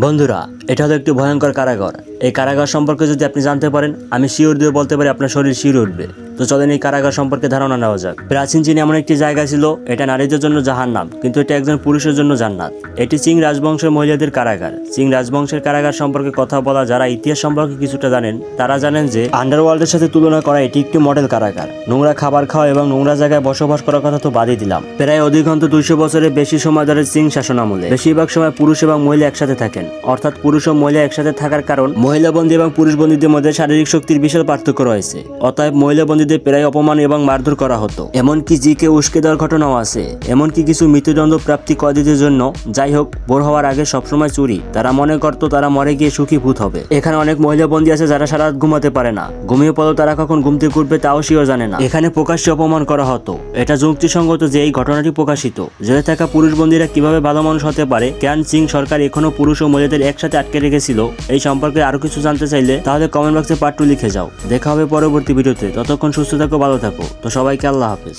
বন্ধুরা, এটা হলো একটি ভয়ঙ্কর কারাগার। এই কারাগার সম্পর্কে যদি আপনি জানতে পারেন, আমি শিওর দিয়ে বলতে পারি আপনার শরীর শিউরে উঠবে। তো চলেন এই কারাগার সম্পর্কে ধারণা নেওয়া যাক। প্রাচীন চীনে এমন একটি জায়গা ছিল, এটা নারীদের জন্য জাহান্নাম, কিন্তু এটা একজন পুরুষের জন্য জান্নাত। এটি চিং রাজবংশের মহিলাদের কারাগার। চিং রাজবংশের কারাগার সম্পর্কে কথা বলা যারা ইতিহাস সম্পর্কে কিছুটা জানেন, তারা জানেন যে আন্ডারওয়ার্ল্ডের সাথে তুলনা করা এটি একটি মডেল কারাগার। নোংরা খাবার খাওয়া এবং নোংরা জায়গায় বসবাস করার কথা তো বাদই দিলাম। প্রায় অধিকন্তু 200 বছরের বেশি সময় ধরে চিং শাসনামলে বেশিরভাগ সময় পুরুষ এবং মহিলা একসাথে থাকেন। অর্থাৎ পুরুষ ও মহিলা একসাথে থাকার কারণ মহিলা বন্দী এবং পুরুষ বন্দীদের মধ্যে শারীরিক শক্তির বিশাল পার্থক্য রয়েছে। অতএব মহিলা বন্দীদের প্রায় অপমান এবং মারধর করা হতো। এমনকি জিকে উস্কে দেওয়ার ঘটনাও আছে। এমনকি কিছু মৃত্যুদণ্ড প্রাপ্তি কয়েদিদের জন্য, যাই হোক, ভোর হওয়ার আগে সবসময় চুরি। তারা মনে করতো তারা মরে গিয়ে সুখী ভূত হবে। এখানে অনেক মহিলা বন্দী আছে যারা সারা রাত ঘুমাতে পারে না। ঘুমিয়ে পড়লেও তারা কখন ঘুম থেকে উঠবে তাও সেও জানে না। এখানে প্রকাশ্যে অপমান করা হতো। এটা যুক্তিসঙ্গত যে এই ঘটনাটি প্রকাশিত। জেলে থাকা পুরুষ বন্দীরা কিভাবে ভালো মানুষ হতে পারে, কেন চিং সরকার এখনো পুরুষ ও মহিলাদের একসাথে আটকে রেখেছিল, এই সম্পর্কে আরো কিছু জানতে চাইলে তাহলে কমেন্ট বক্সে পার্ট 2 লিখে যাও। দেখা হবে পরবর্তী ভিডিওতে। ততক্ষণ সুস্থ থাকো, ভালো থাকো। তো সবাইকে আল্লাহ হাফেজ।